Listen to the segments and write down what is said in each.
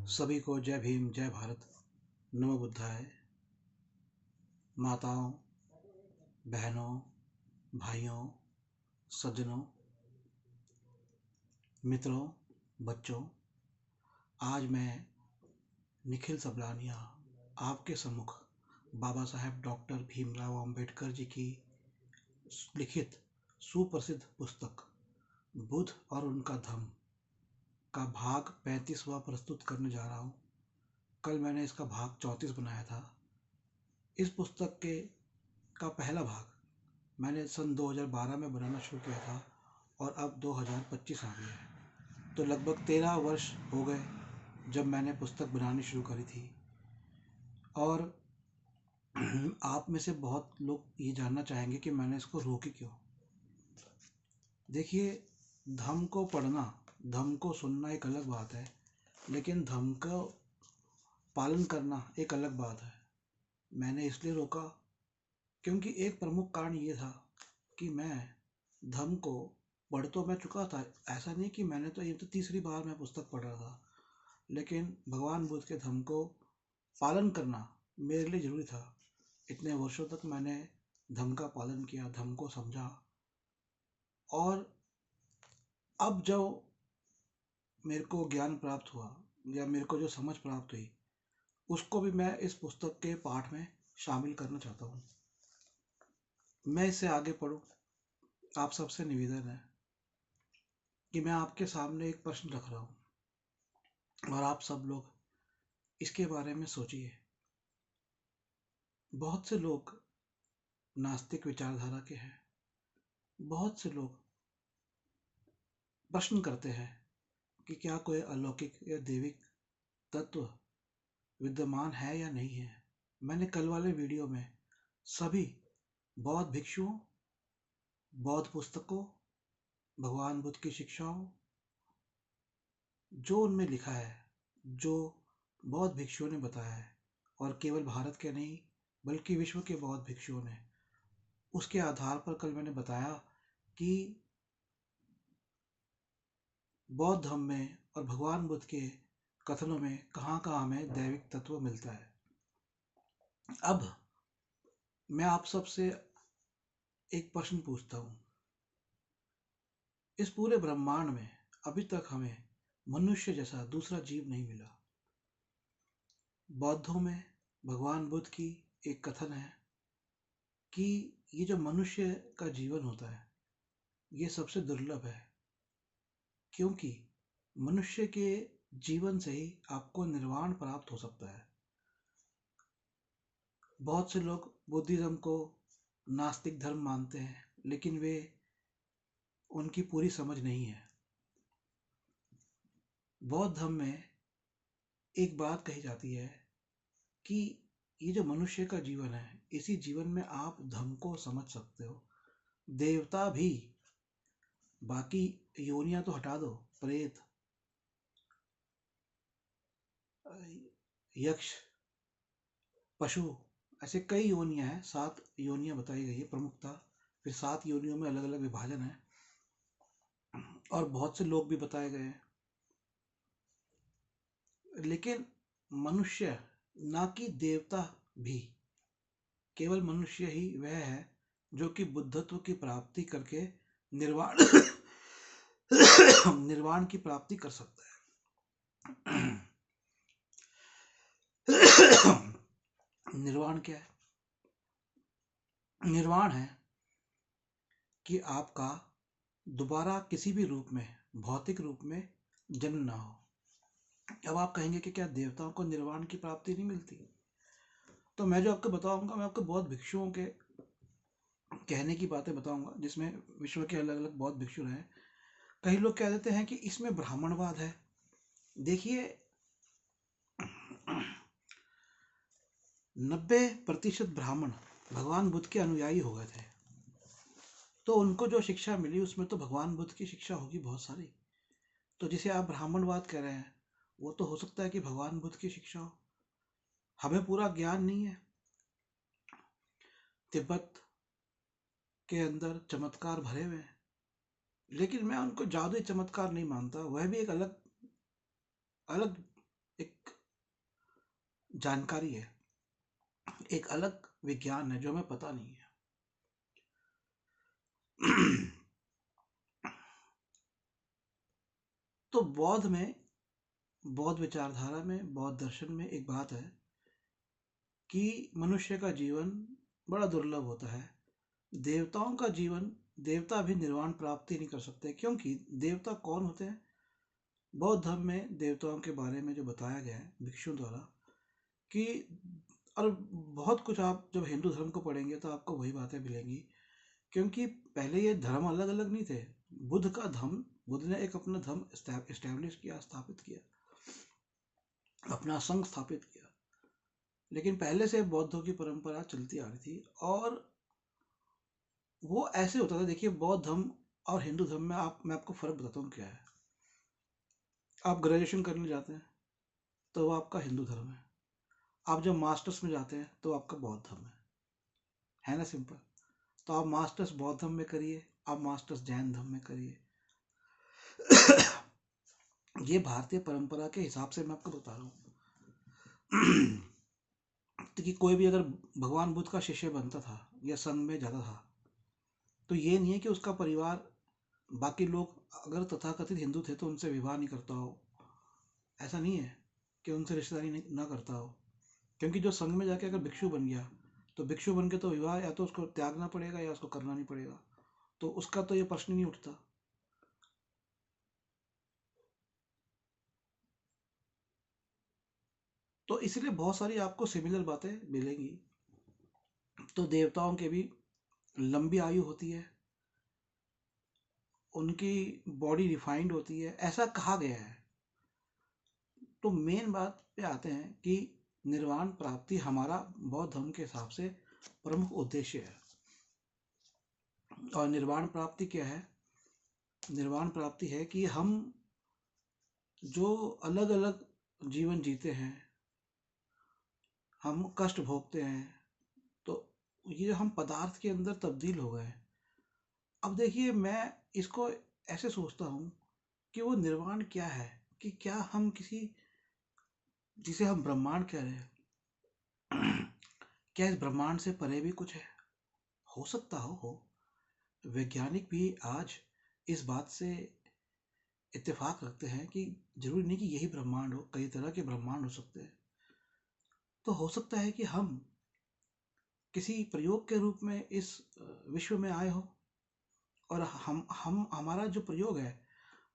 सभी को जय भीम, जय भारत, नमो बुद्धाय। माताओं, बहनों, भाइयों, सज्जनों, मित्रों, बच्चों, आज मैं निखिल सबलानिया आपके सम्मुख बाबा साहेब डॉक्टर भीमराव अंबेडकर जी की लिखित सुप्रसिद्ध पुस्तक बुद्ध और उनका धम्म का भाग 35वां प्रस्तुत करने जा रहा हूँ। कल मैंने इसका भाग 34 बनाया था। इस पुस्तक का पहला भाग मैंने सन 2012 में बनाना शुरू किया था और अब 2025 आ गया है, तो लगभग 13 वर्ष हो गए जब मैंने पुस्तक बनानी शुरू करी थी। और आप में से बहुत लोग ये जानना चाहेंगे कि मैंने इसको रोकी क्यों। देखिए, धम्म को पढ़ना, धम्म को सुनना एक अलग बात है, लेकिन धम्म का पालन करना एक अलग बात है। मैंने इसलिए रोका क्योंकि एक प्रमुख कारण ये था कि मैं धम्म को पढ़ तो मैं चुका था। ऐसा नहीं कि ये तो तीसरी बार मैं पुस्तक पढ़ रहा था, लेकिन भगवान बुद्ध के धम्म को पालन करना मेरे लिए जरूरी था। इतने वर्षों तक मैंने धम्म का पालन किया, धम्म को समझा, और अब जो मेरे को ज्ञान प्राप्त हुआ या मेरे को जो समझ प्राप्त हुई, उसको भी मैं इस पुस्तक के पाठ में शामिल करना चाहता हूँ। मैं इससे आगे पढ़ूँ, आप सबसे निवेदन है कि मैं आपके सामने एक प्रश्न रख रहा हूँ और आप सब लोग इसके बारे में सोचिए। बहुत से लोग नास्तिक विचारधारा के हैं। बहुत से लोग प्रश्न करते हैं कि क्या कोई अलौकिक या दैविक तत्व विद्यमान है या नहीं है। मैंने कल वाले वीडियो में सभी बौद्ध भिक्षुओं, बौद्ध पुस्तकों, भगवान बुद्ध की शिक्षाओं, जो उनमें लिखा है, जो बौद्ध भिक्षुओं ने बताया है, और केवल भारत के नहीं बल्कि विश्व के बौद्ध भिक्षुओं ने, उसके आधार पर कल मैंने बताया कि बौद्ध धर्म में और भगवान बुद्ध के कथनों में कहाँ कहाँ हमें दैविक तत्व मिलता है। अब मैं आप सबसे एक प्रश्न पूछता हूँ। इस पूरे ब्रह्मांड में अभी तक हमें मनुष्य जैसा दूसरा जीव नहीं मिला। बौद्धों में भगवान बुद्ध की एक कथन है कि ये जो मनुष्य का जीवन होता है, ये सबसे दुर्लभ है, क्योंकि मनुष्य के जीवन से ही आपको निर्वाण प्राप्त हो सकता है। बहुत से लोग बुद्धिज्म को नास्तिक धर्म मानते हैं, लेकिन वे उनकी पूरी समझ नहीं है। बौद्ध धर्म में एक बात कही जाती है कि ये जो मनुष्य का जीवन है, इसी जीवन में आप धर्म को समझ सकते हो। देवता भी, बाकी योनियां तो हटा दो, प्रेत, यक्ष, पशु, ऐसे कई योनियां हैं। 7 योनियां बताई गई है प्रमुखता। फिर 7 योनियों में अलग अलग विभाजन है और बहुत से लोग भी बताए गए हैं। लेकिन मनुष्य, ना कि देवता भी, केवल मनुष्य ही वह है जो कि बुद्धत्व की प्राप्ति करके निर्वाण निर्वाण की प्राप्ति कर सकता है। निर्वाण क्या है? निर्वाण है कि आपका दोबारा किसी भी रूप में, भौतिक रूप में जन्म ना हो। अब आप कहेंगे कि क्या देवताओं को निर्वाण की प्राप्ति नहीं मिलती? तो मैं जो आपको बताऊंगा, मैं आपको बौद्ध भिक्षुओं के कहने की बातें बताऊंगा, जिसमें विश्व के अलग अलग बौद्ध भिक्षु हैं। कई लोग कह देते हैं कि इसमें ब्राह्मणवाद है। देखिए, 90% ब्राह्मण भगवान बुद्ध के अनुयायी हो गए थे, तो उनको जो शिक्षा मिली उसमें तो भगवान बुद्ध की शिक्षा होगी बहुत सारी। तो जिसे आप ब्राह्मणवाद कह रहे हैं, वो तो हो सकता है कि भगवान बुद्ध की शिक्षा हो। हमें पूरा ज्ञान नहीं है। तिब्बत के अंदर चमत्कार भरे हुए हैं, लेकिन मैं उनको जादुई चमत्कार नहीं मानता। वह भी एक अलग अलग एक जानकारी है, एक अलग विज्ञान है जो हमें पता नहीं है। तो बौद्ध विचारधारा में, बौद्ध दर्शन में एक बात है कि मनुष्य का जीवन बड़ा दुर्लभ होता है। देवताओं का जीवन, देवता भी निर्वाण प्राप्ति नहीं कर सकते, क्योंकि देवता कौन होते हैं? बौद्ध धर्म में देवताओं के बारे में जो बताया गया है भिक्षु द्वारा कि, और बहुत कुछ आप जब हिंदू धर्म को पढ़ेंगे तो आपको वही बातें मिलेंगी, क्योंकि पहले ये धर्म अलग अलग नहीं थे। बुद्ध का धर्म, बुद्ध ने एक अपना धर्म इस्टेब्लिश किया, स्थापित किया, अपना संघ स्थापित किया, लेकिन पहले से बौद्धों की परंपरा चलती आ रही थी। और वो ऐसे होता था, देखिए बौद्ध धर्म और हिंदू धर्म में मैं आपको फर्क बताता हूँ क्या है। आप ग्रेजुएशन करने जाते हैं तो वो आपका हिंदू धर्म है, आप जब मास्टर्स में जाते हैं तो आपका बौद्ध धर्म है ना, सिंपल। तो आप मास्टर्स बौद्ध धर्म में करिए, आप मास्टर्स जैन धर्म में करिए। ये भारतीय परंपरा के हिसाब से मैं आपको बता रहा हूँ। तो कि कोई भी अगर भगवान बुद्ध का शिष्य बनता था या संघ में जाता था, तो ये नहीं है कि उसका परिवार, बाकी लोग अगर तथाकथित हिंदू थे तो उनसे विवाह नहीं करता हो, ऐसा नहीं है कि उनसे रिश्तेदारी ना करता हो। क्योंकि जो संघ में जाके अगर भिक्षु बन गया, तो भिक्षु बन के तो विवाह या तो उसको त्यागना पड़ेगा या उसको करना नहीं पड़ेगा, तो उसका तो ये प्रश्न नहीं उठता। तो इसलिए बहुत सारी आपको सिमिलर बातें मिलेंगी। तो देवताओं के भी लंबी आयु होती है, उनकी बॉडी रिफाइंड होती है, ऐसा कहा गया है। तो मेन बात पे आते हैं कि निर्वाण प्राप्ति हमारा बौद्ध धर्म के हिसाब से प्रमुख उद्देश्य है। और निर्वाण प्राप्ति क्या है? निर्वाण प्राप्ति है कि हम जो अलग अलग जीवन जीते हैं, हम कष्ट भोगते हैं, तो ये हम पदार्थ के अंदर तब्दील हो गए। अब देखिए, मैं इसको ऐसे सोचता हूँ कि वो निर्वाण क्या है, कि क्या हम किसी, जिसे हम ब्रह्मांड कह रहे हैं, क्या इस ब्रह्मांड से परे भी कुछ है? हो सकता हो। वैज्ञानिक भी आज इस बात से इत्तेफाक रखते हैं कि जरूरी नहीं कि यही ब्रह्मांड हो, कई तरह के ब्रह्मांड हो सकते हैं। तो हो सकता है कि हम किसी प्रयोग के रूप में इस विश्व में आए हो, और हम हमारा जो प्रयोग है,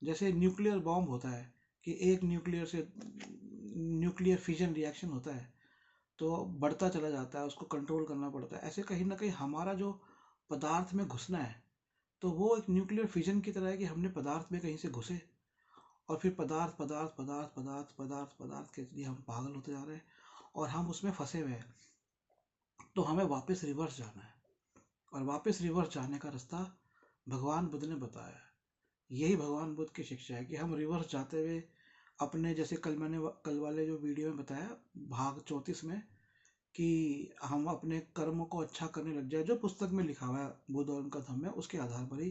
जैसे न्यूक्लियर बॉम्ब होता है कि एक न्यूक्लियर से न्यूक्लियर फिजन रिएक्शन होता है तो बढ़ता चला जाता है, उसको कंट्रोल करना पड़ता है। ऐसे कहीं ना कहीं हमारा जो पदार्थ में घुसना है, तो वो एक न्यूक्लियर फिजन की तरह है कि हमने पदार्थ में कहीं से घुसे, और फिर पदार्थ पदार्थ पदार्थ पदार्थ पदार्थ पदार्थ के लिए हम पागल होते जा रहे हैं और हम उसमें फंसे हुए हैं। तो हमें वापस रिवर्स जाना है, और वापस रिवर्स जाने का रास्ता भगवान बुद्ध ने बताया है। यही भगवान बुद्ध की शिक्षा है कि हम रिवर्स जाते हुए अपने, जैसे कल वाले जो वीडियो में बताया भाग 34 में, कि हम अपने कर्म को अच्छा करने लग जाए, जो पुस्तक में लिखा हुआ है बुद्ध और उनका धर्म है उसके आधार पर ही,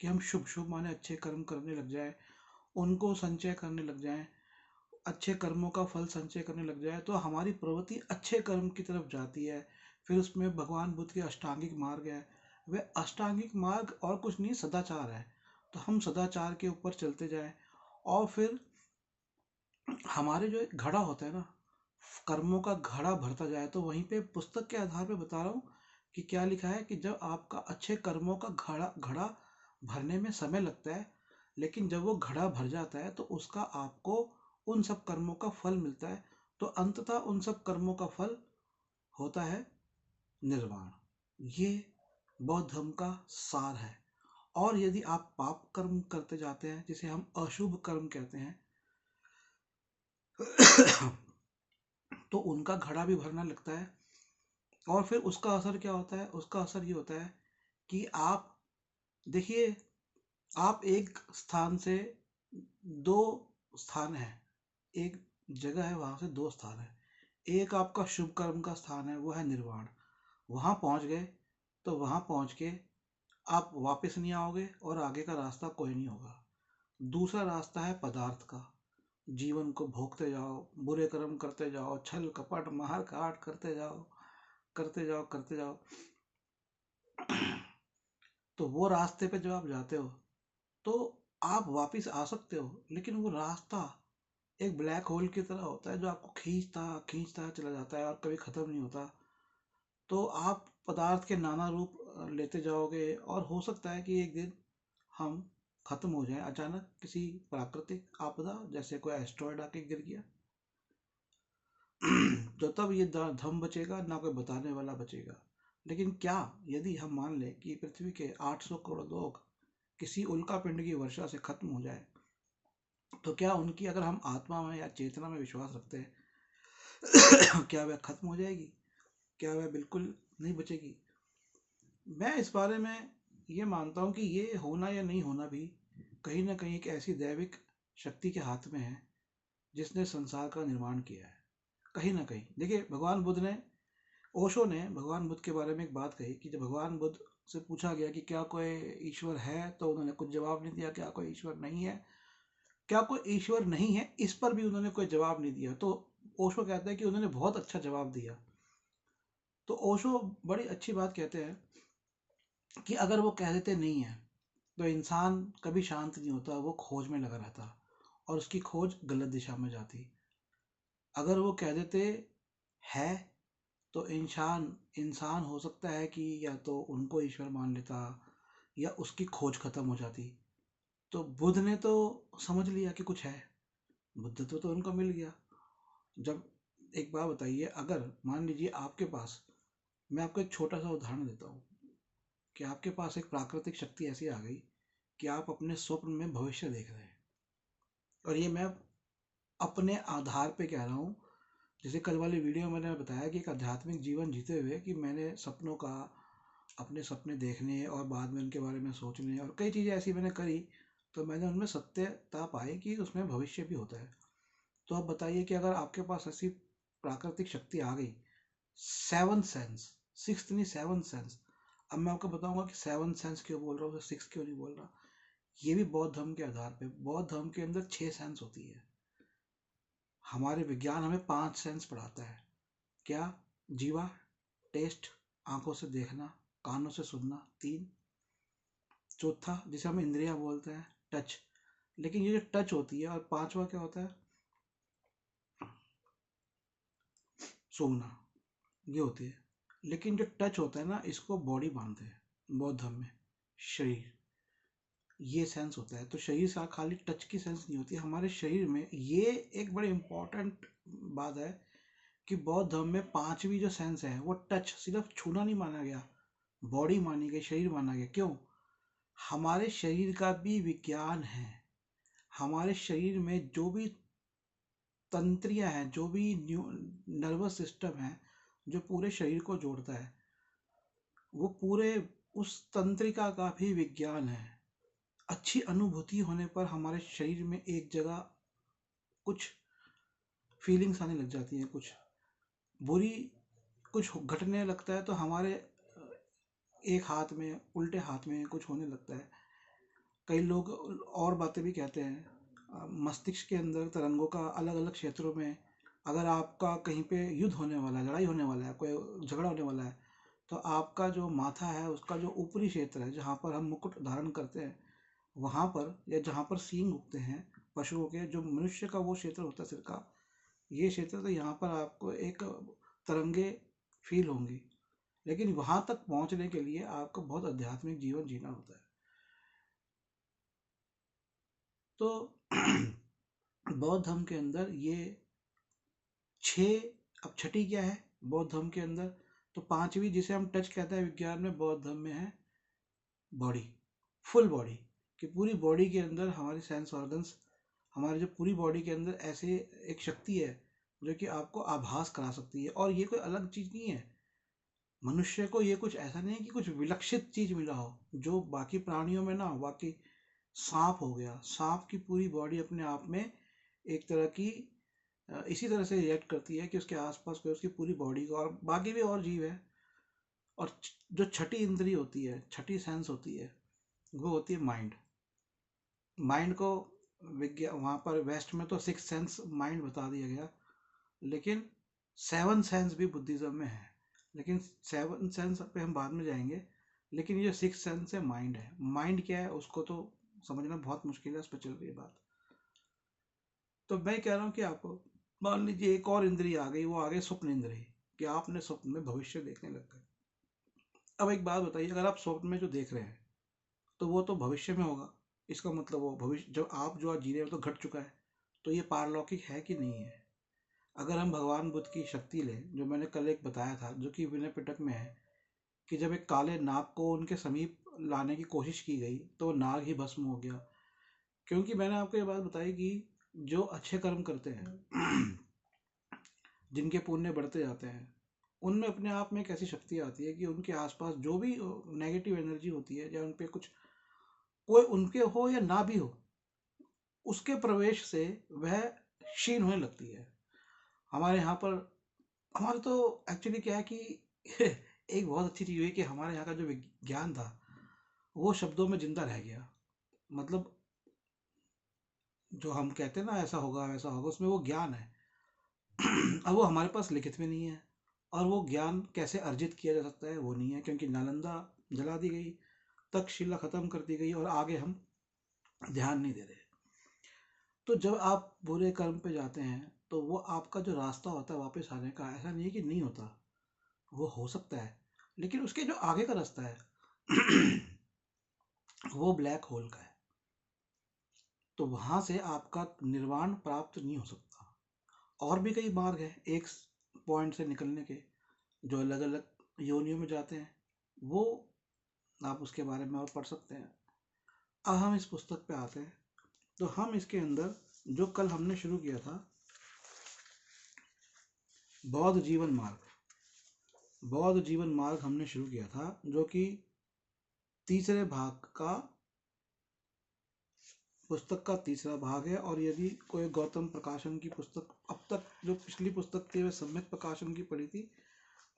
कि हम शुभ शुभ माने अच्छे कर्म करने लग जाए, उनको संचय करने लग जाए, अच्छे कर्मों का फल संचय करने लग जाए, तो हमारी प्रवृत्ति अच्छे कर्म की तरफ जाती है। फिर उसमें भगवान बुद्ध के अष्टांगिक मार्ग है, वह अष्टांगिक मार्ग और कुछ नहीं, सदाचार है। तो हम सदाचार के ऊपर चलते जाएं, और फिर हमारे जो एक घड़ा होता है ना, कर्मों का घड़ा भरता जाए। तो वहीं पे पुस्तक के आधार पे बता रहा हूँ कि क्या लिखा है, कि जब आपका अच्छे कर्मों का घड़ा घड़ा भरने में समय लगता है, लेकिन जब वो घड़ा भर जाता है तो उसका आपको उन सब कर्मों का फल मिलता है। तो अंततः उन सब कर्मों का फल होता है निर्वाण। ये बौद्ध धर्म का सार है। और यदि आप पाप कर्म करते जाते हैं, जिसे हम अशुभ कर्म कहते हैं, तो उनका घड़ा भी भरना लगता है। और फिर उसका असर क्या होता है? उसका असर ये होता है कि आप देखिए, आप एक स्थान से दो स्थान है, एक जगह है, वहां से दो स्थान है। एक आपका शुभ कर्म का स्थान है, वो है निर्वाण। वहां पहुंच गए तो वहां पहुंच के आप वापस नहीं आओगे और आगे का रास्ता कोई नहीं होगा। दूसरा रास्ता है पदार्थ का, जीवन को भोगते जाओ, बुरे कर्म करते जाओ, छल कपट मार काट करते जाओ, करते जाओ, करते जाओ, तो वो रास्ते पे जब आप जाते हो तो आप वापिस आ सकते हो, लेकिन वो रास्ता एक ब्लैक होल की तरह होता है जो आपको खींचता खींचता चला जाता है और कभी खत्म नहीं होता। तो आप पदार्थ के नाना रूप लेते जाओगे और हो सकता है कि एक दिन हम खत्म हो जाएं अचानक किसी प्राकृतिक आपदा, जैसे कोई एस्ट्रॉयड आके गिर गया। तो तब ये धम बचेगा ना, कोई बताने वाला बचेगा। लेकिन क्या यदि हम मान लें कि पृथ्वी के 800 करोड़ लोग किसी उल्कापिंड की वर्षा से खत्म हो जाए, तो क्या उनकी, अगर हम आत्मा में या चेतना में विश्वास रखते हैं, क्या वह खत्म हो जाएगी? क्या वह बिल्कुल नहीं बचेगी? मैं इस बारे में ये मानता हूँ कि ये होना या नहीं होना भी कहीं ना कहीं एक ऐसी दैविक शक्ति के हाथ में है जिसने संसार का निर्माण किया है। कहीं ना कहीं देखिए, भगवान बुद्ध ने, ओशो ने भगवान बुद्ध के बारे में एक बात कही कि जब भगवान बुद्ध से पूछा गया कि क्या कोई ईश्वर है, तो उन्होंने कुछ जवाब नहीं दिया। क्या कोई ईश्वर नहीं है, क्या कोई ईश्वर नहीं है, इस पर भी उन्होंने कोई जवाब नहीं दिया। तो ओशो कहते हैं कि उन्होंने बहुत अच्छा जवाब दिया। तो ओशो बड़ी अच्छी बात कहते हैं कि अगर वो कह देते नहीं है, तो इंसान कभी शांत नहीं होता, वो खोज में लगा रहता और उसकी खोज गलत दिशा में जाती। अगर वो कह देते है, तो इंसान इंसान हो सकता है कि या तो उनको ईश्वर मान लेता या उसकी खोज खत्म हो जाती। तो बुद्ध ने तो समझ लिया कि कुछ है, बुद्धत्व तो उनको मिल गया। जब, एक बात बताइए, अगर मान लीजिए आपके पास, मैं आपको एक छोटा सा उदाहरण देता हूँ कि आपके पास एक प्राकृतिक शक्ति ऐसी आ गई कि आप अपने स्वप्न में भविष्य देख रहे हैं, और ये मैं अपने आधार पे कह रहा हूँ। जैसे कल वाली वीडियो में मैंने बताया कि एक आध्यात्मिक जीवन जीते हुए कि मैंने सपनों का, अपने सपने देखने और बाद में उनके बारे में सोचने और कई चीज़ें ऐसी मैंने करी, तो मैंने उनमें सत्यता पाई कि उसमें भविष्य भी होता है। तो आप बताइए कि अगर आपके पास ऐसी प्राकृतिक शक्ति आ गई, सेवन सेंस, सिक्स नहीं, सेवन सेंस। अब मैं आपको बताऊंगा कि सेवन सेंस क्यों बोल रहा हूँ, सिक्स क्यों नहीं बोल रहा। ये भी बौद्ध धर्म के आधार पे, बौद्ध धर्म के अंदर छह सेंस होती है। हमारे विज्ञान हमें पांच सेंस पढ़ाता है। क्या? जीवा, टेस्ट, आंखों से देखना, कानों से सुनना, तीन। चौथा जिसे हम इंद्रिया बोलते हैं, टच। लेकिन ये जो टच होती है, और पांचवा क्या होता है, सूंघना, ये होती है। लेकिन जो टच होता है ना, इसको बॉडी मानते हैं बौद्ध धर्म में, शरीर, ये सेंस होता है। तो शरीर से खाली टच की सेंस नहीं होती हमारे शरीर में। ये एक बड़ी इंपॉर्टेंट बात है कि बौद्ध धर्म में पांचवी जो सेंस है वो टच, सिर्फ छूना नहीं माना गया, बॉडी मानी गई, शरीर माना गया। क्यों? हमारे शरीर का भी विज्ञान है। हमारे शरीर में जो भी तंत्रियां हैं, जो भी नर्वस सिस्टम है, जो पूरे शरीर को जोड़ता है, वो पूरे उस तंत्रिका का भी विज्ञान है। अच्छी अनुभूति होने पर हमारे शरीर में एक जगह कुछ फीलिंग्स आने लग जाती हैं, कुछ बुरी, कुछ घटने लगता है, तो हमारे एक हाथ में, उल्टे हाथ में कुछ होने लगता है। कई लोग और बातें भी कहते हैं। मस्तिष्क के अंदर तरंगों का अलग अलग क्षेत्रों में, अगर आपका कहीं पे युद्ध होने वाला है, लड़ाई होने वाला है, कोई झगड़ा होने वाला है, तो आपका जो माथा है, उसका जो ऊपरी क्षेत्र है जहाँ पर हम मुकुट धारण करते हैं, वहाँ पर, या जहाँ पर सींग उगते हैं पशुओं के, जो मनुष्य का वो क्षेत्र होता है सिर का, ये क्षेत्र, तो यहाँ पर आपको एक तरंगे फील होंगी। लेकिन वहां तक पहुंचने के लिए आपको बहुत आध्यात्मिक जीवन जीना होता है। तो बौद्ध धर्म के अंदर ये छह, अब छठी क्या है बौद्ध धर्म के अंदर, तो पांचवी जिसे हम टच कहते हैं विज्ञान में, बौद्ध धर्म में है बॉडी, फुल बॉडी। कि पूरी बॉडी के अंदर हमारी सेंस ऑर्गन्स, हमारे जो पूरी बॉडी के अंदर ऐसे एक शक्ति है जो कि आपको आभास करा सकती है। और ये कोई अलग चीज नहीं है, मनुष्य को ये कुछ ऐसा नहीं है कि कुछ विलक्षित चीज मिला हो जो बाकी प्राणियों में ना हो। बाकी सांप हो गया, सांप की पूरी बॉडी अपने आप में एक तरह की इसी तरह से रिएक्ट करती है कि उसके आसपास कोई उसकी पूरी बॉडी को, और बाकी भी और जीव है। और जो छठी इंद्री होती है, छठी सेंस होती है, वो होती है माइंड। माइंड को विज्ञान, वहाँ पर वेस्ट में तो सिक्स सेंस माइंड बता दिया गया, लेकिन सेवन सेंस भी बुद्धिज्म में है। लेकिन सेवन सेंस पे हम बाद में जाएंगे, लेकिन ये सिक्स सेंस है, माइंड है। माइंड क्या है उसको तो समझना बहुत मुश्किल है, उस पर चल रही है बात। तो मैं कह रहा हूँ कि आपको मान लीजिए एक और इंद्रिय आ गई, वो आ गई स्वप्न इंद्रिय, कि आपने स्वप्न में भविष्य देखने लग गए। अब एक बात बताइए, अगर आप स्वप्न में जो देख रहे हैं तो वो तो भविष्य में होगा, इसका मतलब वो भविष्य जो आप जो आज जी रहे हो तो घट चुका है। तो ये पारलौकिक है कि नहीं है? अगर हम भगवान बुद्ध की शक्ति लें, जो मैंने कल एक बताया था, जो कि विनय पिटक में है, कि जब एक काले नाग को उनके समीप लाने की कोशिश की गई तो वो नाग ही भस्म हो गया। क्योंकि मैंने आपको ये बात बताई कि जो अच्छे कर्म करते हैं जिनके पुण्य बढ़ते जाते हैं, उनमें अपने आप में एक ऐसी शक्ति आती है कि उनके आसपास जो भी नेगेटिव एनर्जी होती है, या उन पे कुछ कोई उनके हो या ना भी हो, उसके प्रवेश से वह क्षीण होने लगती है। हमारे यहाँ पर, हमारे तो एक्चुअली क्या है कि एक बहुत अच्छी चीज़ हुई कि हमारे यहाँ का जो विज्ञान था वो शब्दों में जिंदा रह गया। मतलब जो हम कहते हैं ना ऐसा होगा वैसा होगा, उसमें वो ज्ञान है। अब वो हमारे पास लिखित में नहीं है, और वो ज्ञान कैसे अर्जित किया जा सकता है वो नहीं है, क्योंकि नालंदा जला दी गई, तक्षशिला खत्म कर दी गई, और आगे हम ध्यान नहीं दे रहे। तो जब आप बुरे कर्म पे जाते हैं तो वो आपका जो रास्ता होता है वापस आने का, ऐसा नहीं है कि नहीं होता, वो हो सकता है, लेकिन उसके जो आगे का रास्ता है वो ब्लैक होल का है। तो वहां से आपका निर्वाण प्राप्त नहीं हो सकता। और भी कई मार्ग है एक पॉइंट से निकलने के, जो अलग अलग योनियों में जाते हैं, वो आप उसके बारे में और पढ़ सकते हैं। अब हम इस पुस्तक पे आते हैं, तो हम इसके अंदर जो कल हमने शुरू किया था, बौद्ध जीवन मार्ग, बौद्ध जीवन मार्ग हमने शुरू किया था, जो कि तीसरे भाग का, पुस्तक का तीसरा भाग है। और यदि कोई गौतम प्रकाशन की पुस्तक, अब तक जो पिछली पुस्तक थी वह सम्यक प्रकाशन की पढ़ी थी,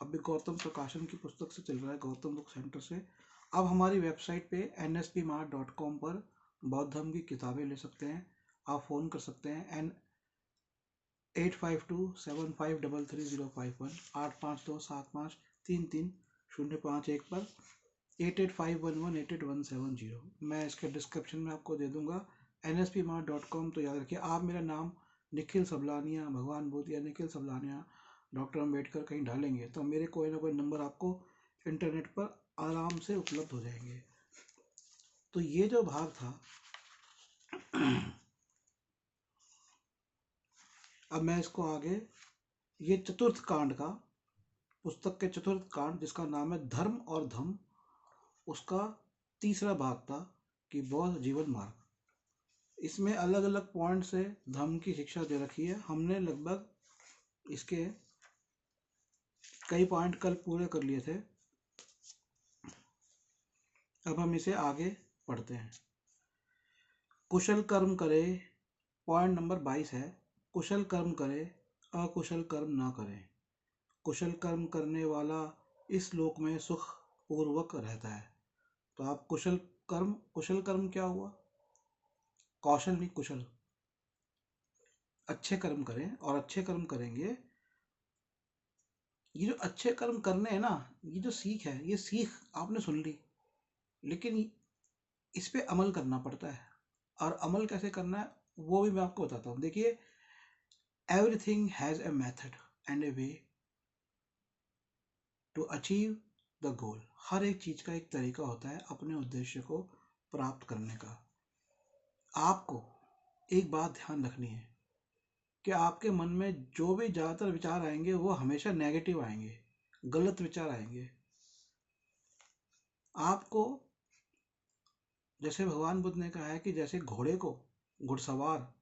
अभी गौतम प्रकाशन की पुस्तक से चल रहा है, गौतम बुक सेंटर से। अब हमारी वेबसाइट पे nspmart.com पर बौद्ध धर्म की किताबें ले सकते हैं। आप फ़ोन कर सकते हैं एन 8527533051, 8527533051 पर, 8851188170। मैं इसके डिस्क्रिप्शन में आपको दे दूंगा। nspmart.com, तो याद रखिए, आप मेरा नाम निखिल सबलानिया भगवान बुद्ध या निखिल सबलानिया डॉक्टर अम्बेडकर कहीं डालेंगे तो मेरे कोई ना कोई नंबर आपको इंटरनेट पर आराम से उपलब्ध हो जाएंगे। तो ये जो भाग था अब मैं इसको आगे, ये चतुर्थ कांड का, पुस्तक के चतुर्थ कांड जिसका नाम है धर्म और धम, उसका तीसरा भाग था कि बौद्ध जीवन मार्ग। इसमें अलग अलग पॉइंट से धर्म की शिक्षा दे रखी है। हमने लगभग इसके कई पॉइंट कल पूरे कर लिए थे। अब हम इसे आगे पढ़ते हैं। कुशल कर्म करे, पॉइंट नंबर 22 है, कुशल कर्म करे अकुशल कर्म ना करे। कुशल कर्म करने वाला इस लोक में सुख पूर्वक रहता है। तो आप कुशल कर्म क्या हुआ? कौशल नहीं, कुशल। अच्छे कर्म करें, और अच्छे कर्म करेंगे, ये जो अच्छे कर्म करने हैं ना, ये जो सीख है, ये सीख आपने सुन ली, लेकिन इस पे अमल करना पड़ता है। और अमल कैसे करना है वो भी मैं आपको बताता हूँ। देखिए, everything has a method and a way to achieve the goal. हर एक चीज का एक तरीका होता है अपने उद्देश्य को प्राप्त करने का। आपको एक बात ध्यान रखनी है कि आपके मन में जो भी ज्यादातर विचार आएंगे वो हमेशा नेगेटिव आएंगे, गलत विचार आएंगे। आपको, जैसे भगवान बुद्ध ने कहा है कि जैसे घोड़े को घुड़सवार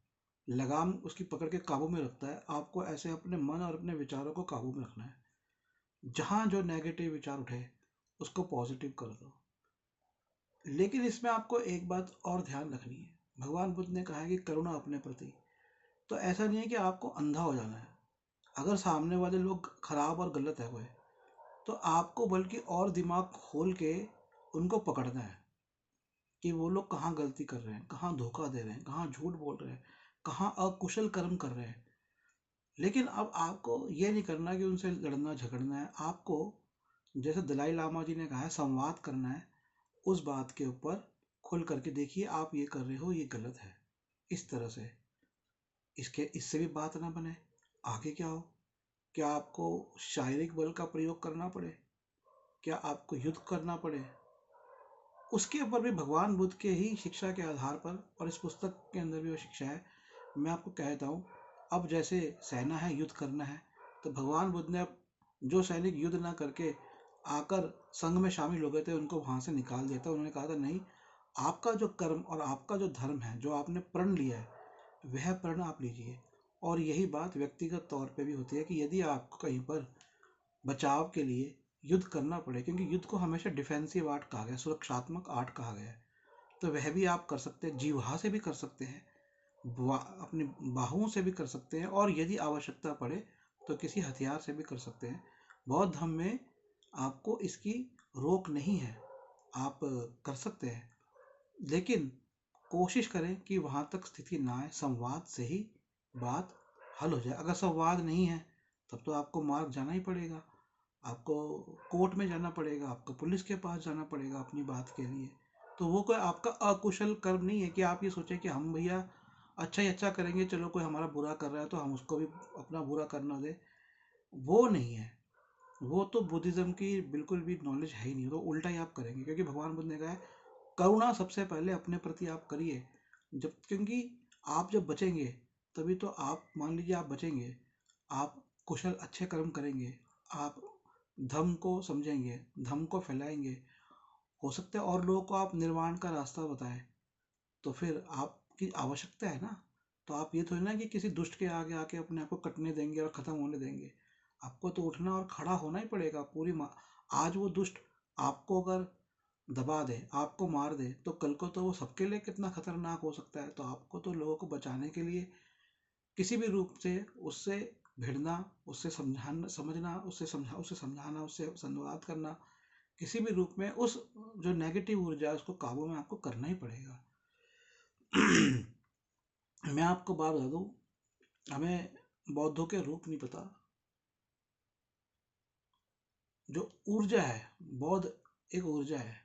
लगाम उसकी पकड़ के काबू में रखता है, आपको ऐसे अपने मन और अपने विचारों को काबू में रखना है। जहां जो नेगेटिव विचार उठे उसको पॉजिटिव कर दो। लेकिन इसमें आपको एक बात और ध्यान रखनी है, भगवान बुद्ध ने कहा है कि करुणा अपने प्रति। तो ऐसा नहीं है कि आपको अंधा हो जाना है। अगर सामने वाले लोग खराब और गलत है कोई, तो आपको बल्कि और दिमाग खोल के उनको पकड़ना है। कि वो लोग कहाँ गलती कर रहे हैं, कहाँ धोखा दे रहे हैं, कहाँ झूठ बोल रहे हैं, कहाँ अकुशल कर्म कर रहे हैं। लेकिन अब आपको ये नहीं करना कि उनसे लड़ना झगड़ना है। आपको जैसे दलाई लामा जी ने कहा है, संवाद करना है उस बात के ऊपर। खुल करके देखिए आप ये कर रहे हो, ये गलत है, इस तरह से। इसके इससे भी बात ना बने, आगे क्या हो? क्या आपको शारीरिक बल का प्रयोग करना पड़े? क्या आपको युद्ध करना पड़े? उसके ऊपर भी भगवान बुद्ध के ही शिक्षा के आधार पर, और इस पुस्तक के अंदर भी वो शिक्षा है। मैं आपको कहता हूँ, अब जैसे सेना है, युद्ध करना है, तो भगवान बुद्ध ने अब जो सैनिक युद्ध ना करके आकर संघ में शामिल हो गए थे उनको वहां से निकाल दिया था। उन्होंने कहा था नहीं, आपका जो कर्म और आपका जो धर्म है, जो आपने प्रण लिया है, वह प्रण आप लीजिए। और यही बात व्यक्तिगत तौर पे भी होती है कि यदि आपको कहीं पर बचाव के लिए युद्ध करना पड़े, क्योंकि युद्ध को हमेशा डिफेंसिव आर्ट कहा गया, सुरक्षात्मक आर्ट कहा गया है, तो वह भी आप कर सकते हैं। जीवा से भी कर सकते हैं, अपनी बाहुओं से भी कर सकते हैं, और यदि आवश्यकता पड़े तो किसी हथियार से भी कर सकते हैं। बौद्ध धर्म में आपको इसकी रोक नहीं है, आप कर सकते हैं। लेकिन कोशिश करें कि वहां तक स्थिति ना आए, संवाद से ही बात हल हो जाए। अगर संवाद नहीं है तब तो आपको मार्ग जाना ही पड़ेगा, आपको कोर्ट में जाना पड़ेगा, आपको पुलिस के पास जाना पड़ेगा अपनी बात के लिए। तो वो कोई आपका अकुशल कर्म नहीं है कि आप ये सोचें कि हम भैया अच्छा ही अच्छा करेंगे, चलो कोई हमारा बुरा कर रहा है तो हम उसको भी अपना बुरा करना दे। वो नहीं है। वो तो बुद्धिज्म की बिल्कुल भी नॉलेज है ही नहीं, तो उल्टा ही आप करेंगे। क्योंकि भगवान बुद्ध ने कहा है, करुणा सबसे पहले अपने प्रति आप करिए। जब, क्योंकि आप जब बचेंगे तभी तो आप, मान लीजिए आप बचेंगे, आप कुशल अच्छे कर्म करेंगे, आप धम्म को समझेंगे, धम्म को फैलाएंगे, हो सकता है और लोगों को आप निर्वाण का रास्ता बताएं, तो फिर आपकी आवश्यकता है ना। तो आप ये थोड़ी ना कि किसी दुष्ट के आगे आके अपने आप को कटने देंगे और खत्म होने देंगे। आपको तो उठना और खड़ा होना ही पड़ेगा पूरी आज वो दुष्ट आपको अगर दबा दे, आपको मार दे, तो कल को तो वो सबके लिए कितना खतरनाक हो सकता है। तो आपको तो लोगों को बचाने के लिए किसी भी रूप से उससे भिड़ना, उससे समझाना, समझना, उससे समझाना, उससे संवाद करना, किसी भी रूप में उस जो नेगेटिव ऊर्जा है उसको काबू में आपको करना ही पड़ेगा। मैं आपको बात बता दूं, हमें बौद्धों के रूप नहीं पता। जो ऊर्जा है, बौद्ध एक ऊर्जा है,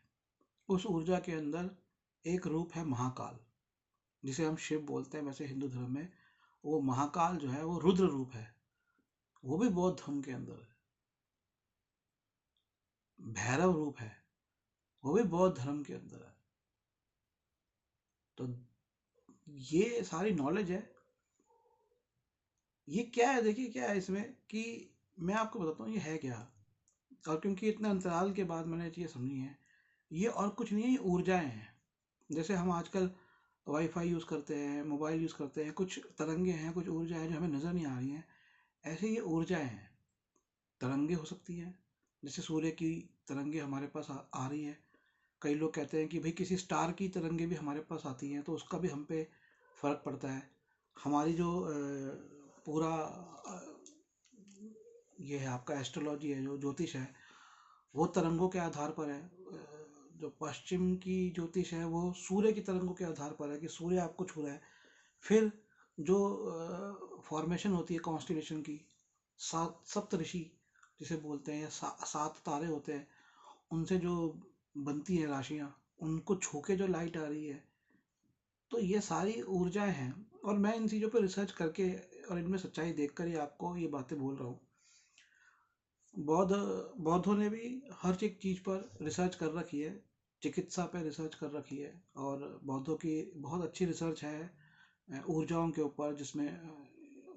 उस ऊर्जा के अंदर एक रूप है महाकाल, जिसे हम शिव बोलते हैं। वैसे हिंदू धर्म में वो महाकाल जो है वो रुद्र रूप है, वो भी बौद्ध धर्म के अंदर है। भैरव रूप है, वो भी बौद्ध धर्म के अंदर है। तो ये सारी नॉलेज है। ये क्या है, देखिए क्या है इसमें, कि मैं आपको बताता हूँ ये है क्या। और क्योंकि इतने अंतराल के बाद मैंने ये चीज़ समझी है, ये और कुछ नहीं है, ये ऊर्जाएं हैं। जैसे हम आजकल वाईफाई यूज़ करते हैं, मोबाइल यूज़ करते हैं, कुछ तरंगे हैं, कुछ ऊर्जा है जो हमें नज़र नहीं आ रही हैं। ऐसे ये ऊर्जाएं हैं, तरंगे हो सकती हैं। जैसे सूर्य की तरंगे हमारे पास आ रही है। कई लोग कहते हैं कि भाई किसी स्टार की तरंगे भी हमारे पास आती हैं, तो उसका भी हम पे फर्क पड़ता है। हमारी जो पूरा ये है आपका एस्ट्रोलॉजी है, जो ज्योतिष है, वो तरंगों के आधार पर है। जो पश्चिम की ज्योतिष है वो सूर्य की तरंगों के आधार पर है कि सूर्य आपको छू रहा है। फिर जो फॉर्मेशन होती है कॉन्स्टिलेशन की, सात सप्तऋषि जिसे बोलते हैं, या सात तारे होते हैं, उनसे जो बनती है राशियां, उनको छू के जो लाइट आ रही है, तो ये सारी ऊर्जाएं हैं। और मैं इन चीज़ों पर रिसर्च करके और इनमें सच्चाई देखकर ही आपको ये बातें बोल रहा हूँ। बौद्ध बौद्धों ने भी हर एक चीज़ पर रिसर्च कर रखी है, चिकित्सा पे रिसर्च कर रखी है, और बौद्धों की बहुत अच्छी रिसर्च है ऊर्जाओं के ऊपर, जिसमें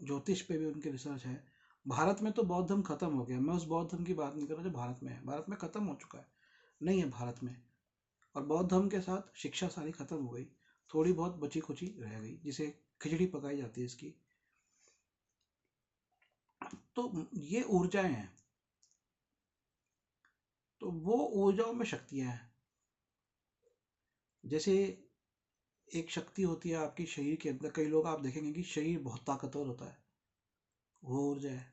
ज्योतिष पे भी उनकी रिसर्च है। भारत में तो बौद्ध धर्म खत्म हो गया, मैं उस बौद्ध धर्म की बात नहीं कर रहा जो भारत में है। भारत में खत्म हो चुका है, नहीं है भारत में। और बौद्ध धर्म के साथ शिक्षा सारी खत्म हो गई, थोड़ी बहुत बची खुची रह गई, जिसे खिचड़ी पकाई जाती है इसकी। तो ये ऊर्जाएं हैं, तो वो ऊर्जाओं में शक्तियां हैं। जैसे एक शक्ति होती है आपकी शरीर के अंदर, कई लोग आप देखेंगे कि शरीर बहुत ताकतवर होता है, वो ऊर्जा है।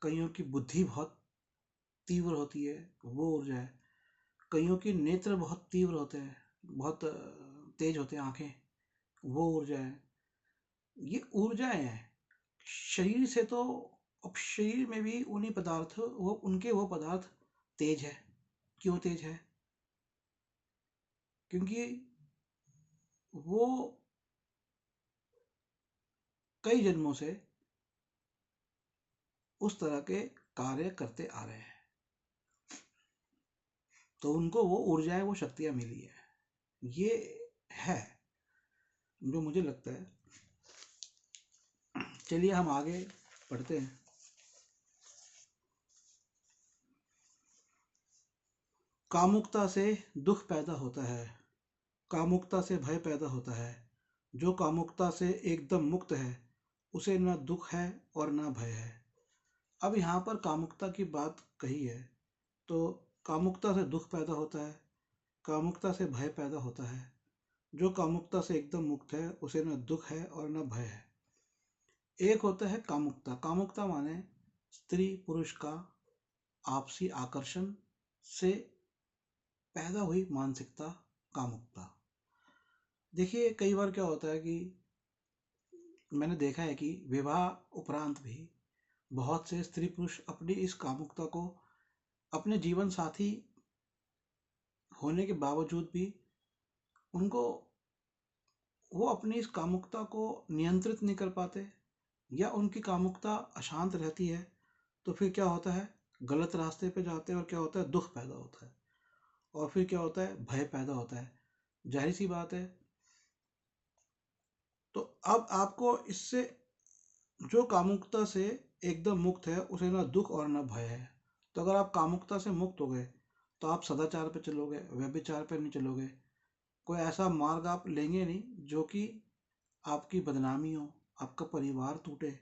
कईयों की बुद्धि बहुत तीव्र होती है, वो ऊर्जा है। कईयों के नेत्र बहुत तीव्र होते हैं, बहुत तेज होते हैं आंखें, वो ऊर्जा है। ये ऊर्जाएं हैं शरीर से। तो अब शरीर में भी उन्हीं पदार्थ, वो पदार्थ तेज है। क्यों तेज है? क्योंकि वो कई जन्मों से उस तरह के कार्य करते आ रहे हैं, तो उनको वो ऊर्जाएं, वो शक्तियां मिली है। ये है जो मुझे लगता है। चलिए हम आगे पढ़ते हैं। कामुकता से दुख पैदा होता है, कामुकता से भय पैदा होता है। जो कामुकता से एकदम मुक्त है उसे न दुख है और न भय है। अब यहाँ पर कामुकता की बात कही है, तो कामुकता से दुख पैदा होता है, कामुकता से भय पैदा होता है। जो कामुकता से एकदम मुक्त है उसे न दुख है और न भय है। एक होता है कामुकता। कामुकता माने स्त्री पुरुष का आपसी आकर्षण से पैदा हुई मानसिकता, कामुकता। देखिए कई बार क्या होता है कि मैंने देखा है कि विवाह उपरांत भी बहुत से स्त्री पुरुष अपनी इस कामुकता को अपने जीवन साथी होने के बावजूद भी उनको वो अपनी इस कामुकता को नियंत्रित नहीं कर पाते, या उनकी कामुकता अशांत रहती है। तो फिर क्या होता है, गलत रास्ते पे जाते हैं और क्या होता है, दुख पैदा होता है। और फिर क्या होता है, भय पैदा होता है। जाहिर सी बात है। तो अब आपको इससे, जो कामुकता से एकदम मुक्त है उसे ना दुख और ना भय है। तो अगर आप कामुकता से मुक्त हो गए तो आप सदाचार पे चलोगे, व्यभिचार पे नहीं चलोगे। कोई ऐसा मार्ग आप लेंगे नहीं जो कि आपकी बदनामी हो, आपका परिवार टूटे,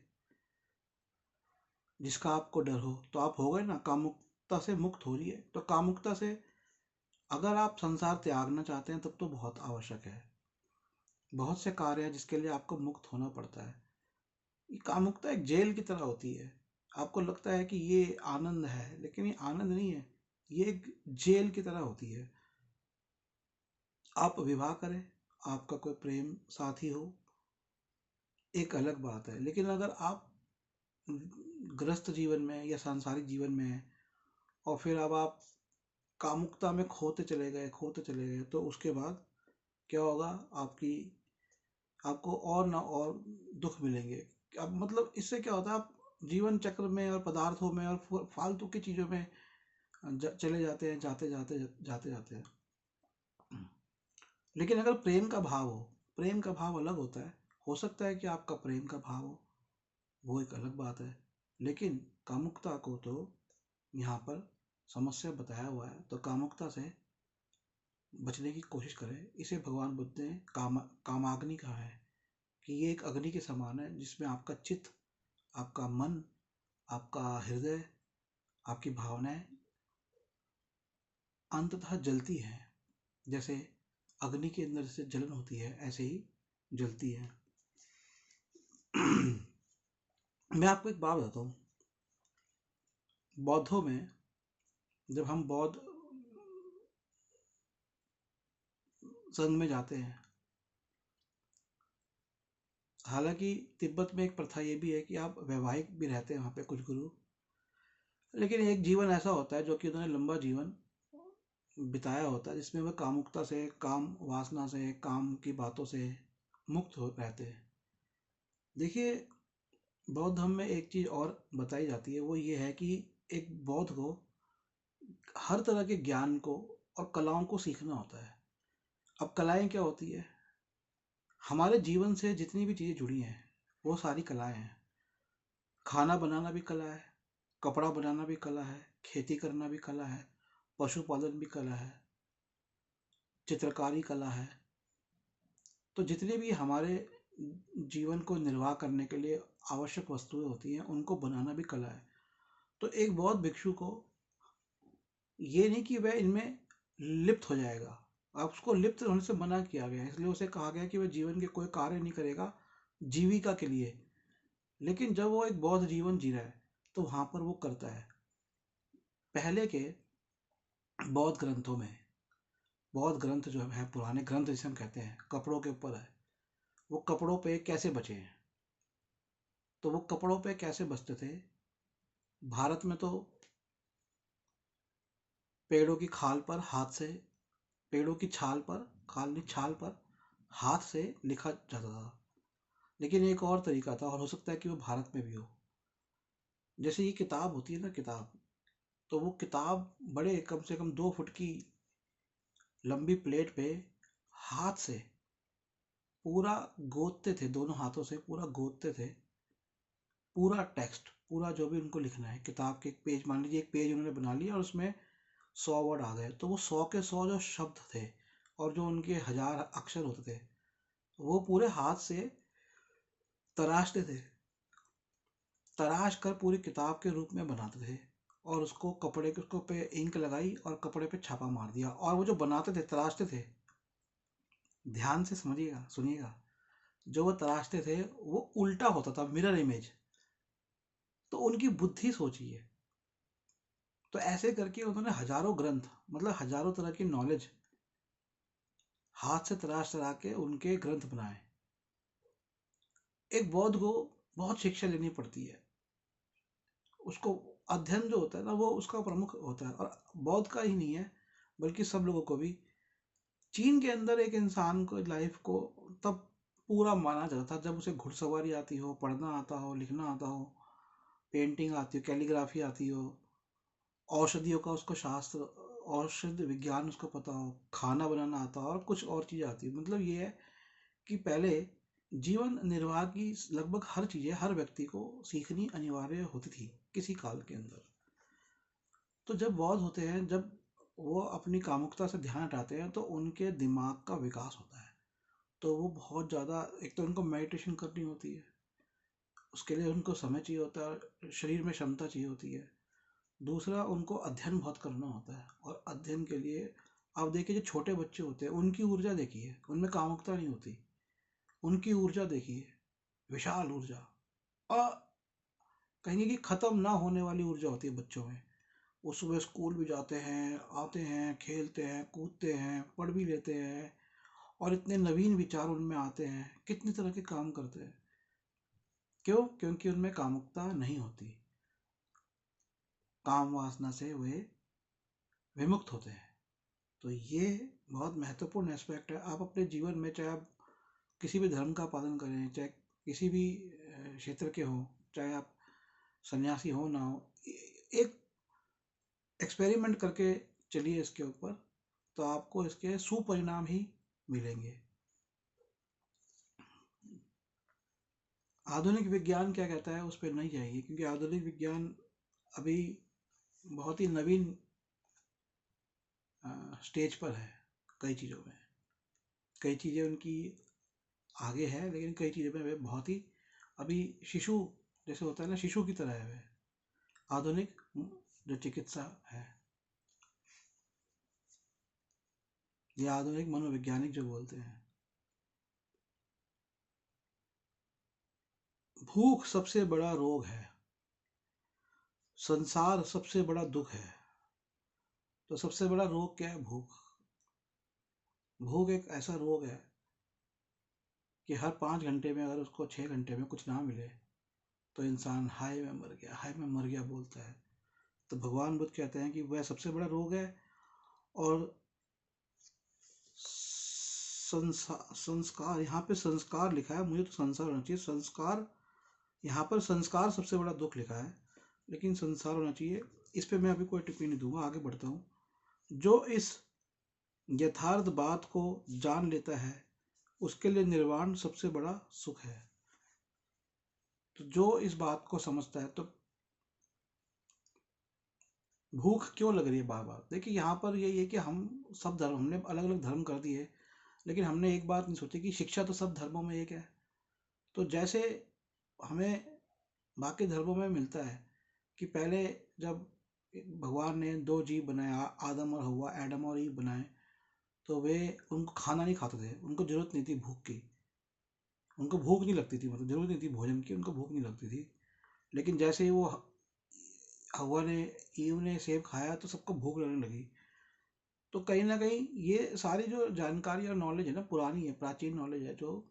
जिसका आपको डर हो। तो आप हो गए ना, कामुकता से मुक्त हो रही है। तो कामुकता से अगर आप संसार त्यागना चाहते हैं तब तो बहुत आवश्यक है। बहुत से कार्य हैं जिसके लिए आपको मुक्त होना पड़ता है। ये कामुकता एक जेल की तरह होती है। आपको लगता है कि ये आनंद है, लेकिन ये आनंद नहीं है, ये एक जेल की तरह होती है। आप विवाह करें, आपका कोई प्रेम साथी हो, एक अलग बात है। लेकिन अगर आप गृहस्थ जीवन में या सांसारिक जीवन में हैं और फिर अब आप कामुकता में खोते चले गए, तो उसके बाद क्या होगा, आपकी आपको और ना और दुख मिलेंगे। अब मतलब इससे क्या होता है, आप जीवन चक्र में और पदार्थों में और फालतू की चीज़ों में चले जाते हैं, जाते जाते हैं। लेकिन अगर प्रेम का भाव हो, प्रेम का भाव अलग होता है। हो सकता है कि आपका प्रेम का भाव हो, वो एक अलग बात है। लेकिन कामुकता को तो यहाँ पर समस्या बताया हुआ है, तो कामुकता से बचने की कोशिश करें। इसे भगवान बुद्ध ने कामाग्नि कहा है, कि ये एक अग्नि के समान है जिसमें आपका चित्त, आपका मन, आपका हृदय, आपकी भावनाएं अंततः जलती हैं। जैसे अग्नि के अंदर से जलन होती है, ऐसे ही जलती है। मैं आपको एक बात बताता हूँ। बौद्धों में, जब हम बौद्ध संघ में जाते हैं, हालांकि तिब्बत में एक प्रथा ये भी है कि आप वैवाहिक भी रहते हैं वहाँ पे कुछ गुरु। लेकिन एक जीवन ऐसा होता है जो कि उन्होंने लंबा जीवन बिताया होता है, जिसमें वह कामुकता से, काम वासना से, काम की बातों से मुक्त हो रहते हैं। देखिए बौद्ध धर्म में एक चीज़ और बताई जाती है, वो ये है कि एक बौद्ध को हर तरह के ज्ञान को और कलाओं को सीखना होता है। अब कलाएं क्या होती है, हमारे जीवन से जितनी भी चीज़ें जुड़ी हैं वो सारी कलाएं हैं। खाना बनाना भी कला है, कपड़ा बनाना भी कला है, खेती करना भी कला है, पशुपालन भी कला है, चित्रकारी कला है। तो जितनी भी हमारे जीवन को निर्वाह करने के लिए आवश्यक वस्तुएं होती हैं, उनको बनाना भी कला है। तो एक बौद्ध भिक्षु को ये नहीं कि वह इनमें लिप्त हो जाएगा, अब उसको लिप्त होने से मना किया गया, इसलिए उसे कहा गया कि वह जीवन के कोई कार्य नहीं करेगा जीविका के लिए। लेकिन जब वो एक बौद्ध जीवन जी रहा है तो वहां पर वो करता है। पहले के बौद्ध ग्रंथों में बहुत ग्रंथ जो है पुराने ग्रंथ जिसे हम कहते हैं कपड़ों के ऊपर है, वो कपड़ों पे कैसे बचे हैं। तो वो कपड़ों पे कैसे बचते थे, भारत में तो पेड़ों की खाल पर हाथ से, पेड़ों की छाल पर, खाल नहीं छाल पर हाथ से लिखा जाता था। लेकिन एक और तरीका था, और हो सकता है कि वो भारत में भी हो। जैसे ये किताब होती है ना, किताब, तो वो किताब बड़े कम से कम 2 फुट की लंबी प्लेट पे हाथ से पूरा गोदते थे, दोनों हाथों से पूरा गोदते थे। पूरा टेक्स्ट, पूरा जो भी उनको लिखना है किताब के, एक पेज मान लीजिए, एक पेज उन्होंने बना लिया और उसमें 100 वर्ड आ गए, तो वो 100 के 100 जो शब्द थे और जो उनके 1000 अक्षर होते थे, वो पूरे हाथ से तराशते थे, तराश कर पूरी किताब के रूप में बनाते थे। और उसको कपड़े के उसको पे इंक लगाई और कपड़े पे छापा मार दिया। और वो जो बनाते थे, तराशते थे, ध्यान से समझिएगा, सुनिएगा, जो वो तराशते थे वो उल्टा होता था, मिरर इमेज। तो उनकी बुद्धि सोचिए। तो ऐसे करके उन्होंने हजारों ग्रंथ, मतलब हजारों तरह की नॉलेज हाथ से तराश तरा के उनके ग्रंथ बनाए। एक बौद्ध को बहुत शिक्षा लेनी पड़ती है, उसको अध्ययन जो होता है ना वो उसका प्रमुख होता है। और बौद्ध का ही नहीं है बल्कि सब लोगों को भी, चीन के अंदर एक इंसान को लाइफ को तब पूरा माना जाता था जब उसे घुड़सवारी आती हो, पढ़ना आता हो, लिखना आता हो, पेंटिंग आती हो, कैलीग्राफी आती हो, औषधियों का उसको शास्त्र, औषध विज्ञान उसको पता हो, खाना बनाना आता हो और कुछ और चीज़ें आती हो। मतलब ये है कि पहले जीवन निर्वाह की लगभग हर चीज़ें हर व्यक्ति को सीखनी अनिवार्य होती थी किसी काल के अंदर। तो जब बौद्ध होते हैं, जब वो अपनी कामुकता से ध्यान हटाते हैं तो उनके दिमाग का विकास होता है। तो वो बहुत ज़्यादा, एक तो उनको मेडिटेशन करनी होती है, उसके लिए उनको समय चाहिए होता है, शरीर में क्षमता चाहिए होती है। दूसरा, उनको अध्ययन बहुत करना होता है, और अध्ययन के लिए आप देखिए जो छोटे बच्चे होते हैं उनकी ऊर्जा देखिए, उनमें कामुकता नहीं होती, उनकी ऊर्जा देखिए, विशाल ऊर्जा, और कहेंगे कि खत्म ना होने वाली ऊर्जा होती है बच्चों में। वो सुबह स्कूल भी जाते हैं, आते हैं, खेलते हैं, कूदते हैं, पढ़ भी लेते हैं, और इतने नवीन विचार उनमें आते हैं, कितनी तरह के काम करते हैं। क्यों? क्योंकि उनमें कामुकता नहीं होती, काम वासना से वे विमुक्त होते हैं। तो ये बहुत महत्वपूर्ण एस्पेक्ट है। आप अपने जीवन में, चाहे आप किसी भी धर्म का पालन करें, चाहे किसी भी क्षेत्र के हों, चाहे आप सन्यासी हो ना हो, एक एक्सपेरिमेंट करके चलिए इसके ऊपर, तो आपको इसके सुपरिणाम ही मिलेंगे। आधुनिक विज्ञान क्या कहता है उस पर नहीं जाइए, क्योंकि आधुनिक विज्ञान अभी बहुत ही नवीन स्टेज पर है। कई चीज़ों में, कई चीज़ें उनकी आगे है, लेकिन कई चीज़ों में वे बहुत ही अभी शिशु जैसे होता है ना, शिशु की तरह है वे आधुनिक जो चिकित्सा है, या आधुनिक मनोवैज्ञानिक जो बोलते हैं। भूख सबसे बड़ा रोग है, संसार सबसे बड़ा दुख है। तो सबसे बड़ा रोग क्या है? भूख। भूख एक ऐसा रोग है कि हर 5 घंटे में अगर उसको 6 घंटे में कुछ ना मिले तो इंसान हाय मैं मर गया, हाय मैं मर गया बोलता है। तो भगवान बुद्ध कहते हैं कि वह सबसे बड़ा रोग है। और संस्कार, यहाँ पे संस्कार लिखा है, मुझे तो संसार होना चाहिए, संस्कार, यहाँ पर संस्कार सबसे बड़ा दुख लिखा है, लेकिन संसार होना चाहिए। इस पे मैं अभी कोई टिप्पणी नहीं दूंगा, आगे बढ़ता हूँ। जो इस यथार्थ बात को जान लेता है उसके लिए निर्वाण सबसे बड़ा सुख है। तो जो इस बात को समझता है, तो भूख क्यों लग रही है बार बार? देखिए यहाँ पर यही है कि हम सब धर्म, हमने अलग अलग धर्म कर दिए, लेकिन हमने एक बात नहीं सोची कि शिक्षा तो सब धर्मों में एक है। तो जैसे हमें बाकी धर्मों में मिलता है कि पहले जब भगवान ने 2 जीव बनाया, आदम और हवा, एडम और ईव बनाए, तो वे, उनको खाना नहीं खाते थे, उनको जरूरत नहीं थी भूख की, उनको भूख नहीं लगती थी, मतलब जरूरत नहीं थी भोजन की, उनको भूख नहीं लगती थी। लेकिन जैसे ही वो हवा ने, ईव ने सेब खाया तो सबको भूख लगने लगी। तो कहीं ना कहीं ये सारी जो जानकारी और नॉलेज है ना, पुरानी है, प्राचीन नॉलेज है, जो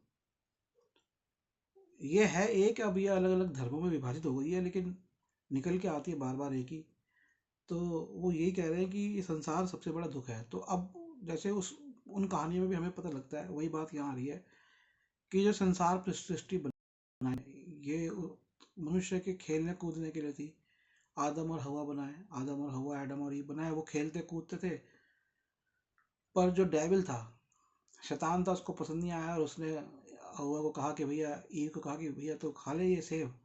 ये है एक, अब ये अलग अलग धर्मों में विभाजित हो गई है, लेकिन निकल के आती है बार बार एक ही। तो वो यही कह रहे हैं कि ये संसार सबसे बड़ा दुख है। तो अब जैसे उस उन कहानियों में भी हमें पता लगता है, वही बात यहाँ आ रही है कि जो संसार सृष्टि बनाई, ये मनुष्य के खेलने कूदने के लिए थी। आदम और हवा बनाए, आदम और हवा, एडम और ईव बनाए, वो खेलते कूदते थे। पर जो डेविल था, शैतान था, उसको पसंद नहीं आया, और उसने हवा को कहा कि भैया, ईव को कहा कि भैया तो खा ले ये सेब।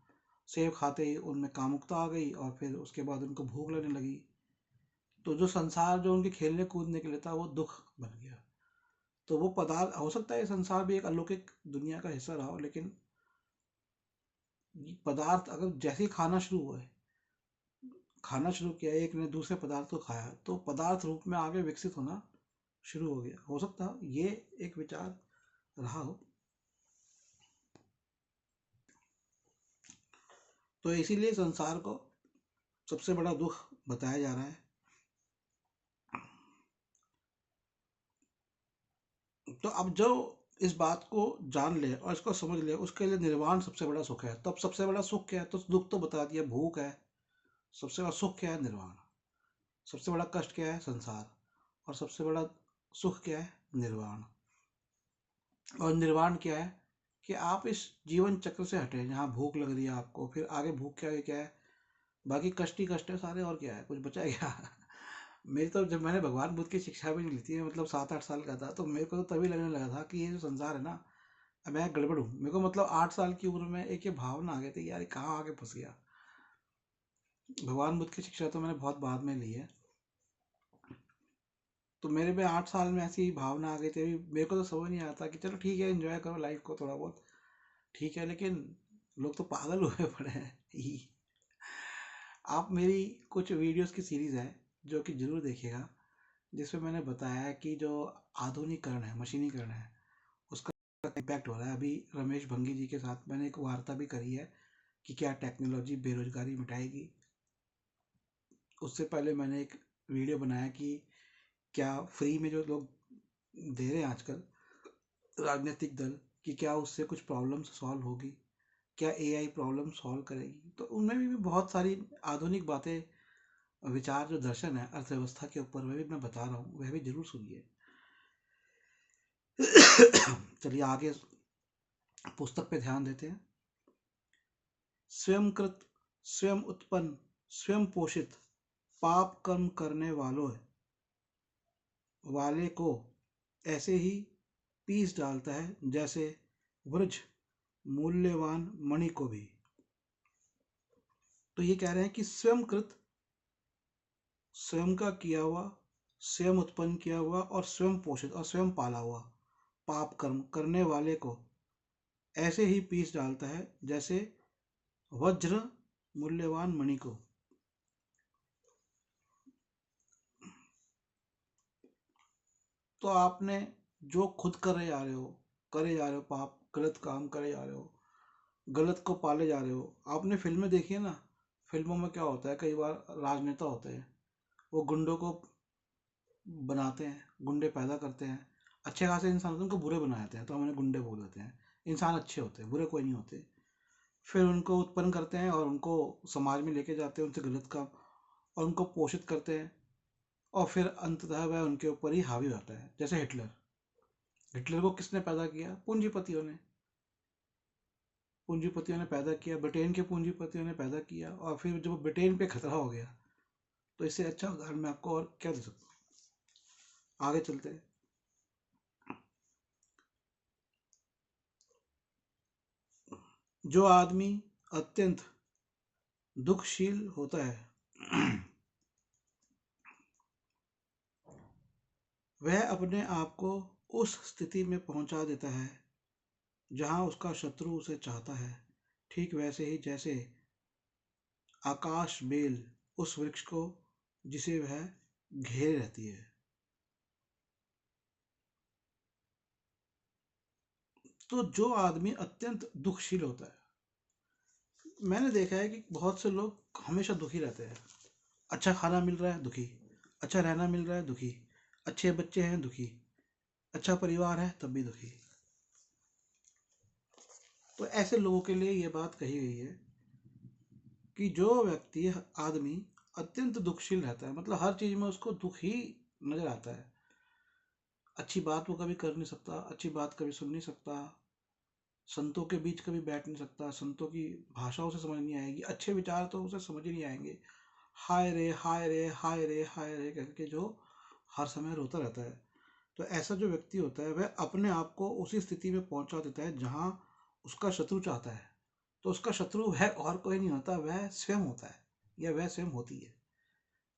सेब खाते ही उनमें कामुकता आ गई, और फिर उसके बाद उनको भूख लगने लगी। तो जो संसार जो उनके खेलने कूदने के लिए था, वो दुख बन गया। तो वो पदार्थ, हो सकता है ये संसार भी एक अलौकिक दुनिया का हिस्सा रहा हो, लेकिन पदार्थ अगर जैसे ही खाना शुरू किया, एक ने दूसरे पदार्थ को खाया, तो पदार्थ रूप में आगे विकसित होना शुरू हो गया। हो सकता है ये एक विचार रहा हो। तो इसीलिए संसार को सबसे बड़ा दुख बताया जा रहा है। तो अब जो इस बात को जान ले और इसको समझ ले, उसके लिए निर्वाण सबसे बड़ा सुख है। तो अब सबसे बड़ा सुख क्या है? तो दुख तो बता दिया, भूख है। सबसे बड़ा सुख क्या है? निर्वाण। सबसे बड़ा कष्ट क्या है? संसार। और सबसे बड़ा सुख क्या है? निर्वाण। और निर्वाण क्या है? कि आप इस जीवन चक्र से हटे, जहाँ भूख लग रही है आपको, फिर आगे भूख क्या है? बाकी कष्ट ही कष्ट है सारे, और क्या है? कुछ बचा है क्या? मेरी तो, जब मैंने भगवान बुद्ध की शिक्षा भी ली थी, मतलब 7-8 साल का था, तो मेरे को तो तभी लगने लगा था कि ये जो संसार है ना, अब मैं गड़बड़ हूँ। मेरे को मतलब 8 साल की उम्र में एक ये भावना आ गई थी, यार कहाँ आके फंस गया। भगवान बुद्ध की शिक्षा तो मैंने बहुत बाद में ली है। तो मेरे में 8 साल में ऐसी भावना आ गई थी। मेरे को तो समझ नहीं आता कि चलो ठीक है, एंजॉय करो लाइफ को थोड़ा बहुत, ठीक है, लेकिन लोग तो पागल हुए पड़े हैं ही। आप मेरी कुछ वीडियोस की सीरीज़ है जो कि जरूर देखिएगा, जिसमें मैंने बताया है कि जो आधुनिकीकरण है, मशीनीकरण है, उसका इम्पैक्ट हो रहा है। अभी रमेश भंगी जी के साथ मैंने एक वार्ता भी करी है कि क्या टेक्नोलॉजी बेरोजगारी मिटाएगी। उससे पहले मैंने एक वीडियो बनाया कि क्या फ्री में जो लोग दे रहे हैं आजकल राजनीतिक दल, कि क्या उससे कुछ प्रॉब्लम सॉल्व होगी, क्या एआई प्रॉब्लम सॉल्व करेगी। तो उनमें भी बहुत सारी आधुनिक बातें, विचार, जो दर्शन है अर्थव्यवस्था के ऊपर, वह भी मैं बता रहा हूँ, वह भी जरूर सुनिए। चलिए आगे पुस्तक पे ध्यान देते हैं। स्वयंकृत, स्वयं उत्पन्न, स्वयं पोषित, पाप कर्म करने वाले को ऐसे ही पीस डालता है जैसे वृक्ष मूल्यवान मणि को भी। तो ये कह रहे हैं कि स्वयंकृत, स्वयं का किया हुआ, स्वयं उत्पन्न किया हुआ, और स्वयं पोषित और स्वयं पाला हुआ पाप कर्म करने वाले को ऐसे ही पीस डालता है जैसे वज्र मूल्यवान मणि को। तो आपने जो खुद करे जा रहे हो पाप, गलत काम करे जा रहे हो, गलत को पाले जा रहे हो। आपने फिल्में देखी है ना, फिल्मों में क्या होता है, कई बार राजनेता होते हैं, वो गुंडों को बनाते हैं, गुंडे पैदा करते हैं, अच्छे खासे इंसान होते हैं, उनको बुरे बना देते हैं, तो हम उन्हें गुंडे बोल देते हैं। इंसान अच्छे होते हैं, बुरे कोई नहीं होते। फिर उनको उत्पन्न करते हैं और उनको समाज में लेके जाते हैं, उनसे गलत काम, और उनको पोषित करते हैं, और फिर अंततः वह उनके ऊपर ही हावी होता है। जैसे हिटलर, हिटलर को किसने पैदा किया? पूंजीपतियों ने। पूंजीपतियों ने पैदा किया, ब्रिटेन के पूंजीपतियों ने पैदा किया, और फिर जब ब्रिटेन पे खतरा हो गया, तो इससे अच्छा उदाहरण मैं आपको और क्या दे सकता हूँ। आगे चलते हैं। जो आदमी अत्यंत दुखशील होता है वह अपने आप को उस स्थिति में पहुंचा देता है जहां उसका शत्रु उसे चाहता है, ठीक वैसे ही जैसे आकाश बेल उस वृक्ष को जिसे वह घेरे रहती है। तो जो आदमी अत्यंत दुखशील होता है, मैंने देखा है कि बहुत से लोग हमेशा दुखी रहते हैं। अच्छा खाना मिल रहा है दुखी, अच्छा रहना मिल रहा है दुखी, अच्छे बच्चे हैं दुखी, अच्छा परिवार है तब भी दुखी। तो ऐसे लोगों के लिए ये बात कही गई है कि जो व्यक्ति, आदमी अत्यंत दुखशील रहता है, मतलब हर चीज में उसको दुख ही नजर आता है, अच्छी बात वो कभी कर नहीं सकता, अच्छी बात कभी सुन नहीं सकता, संतों के बीच कभी बैठ नहीं सकता, संतों की भाषा उसे समझ नहीं आएगी, अच्छे विचार तो उसे समझ ही नहीं आएंगे। हाय रे हाय रे हाय रे हाय रे करके जो हर समय रोता रहता है। तो ऐसा जो व्यक्ति होता है वह अपने आप को उसी स्थिति में पहुंचा देता है जहां उसका शत्रु चाहता है। तो उसका शत्रु वह और कोई नहीं होता, वह स्वयं होता है या वह स्वयं होती है।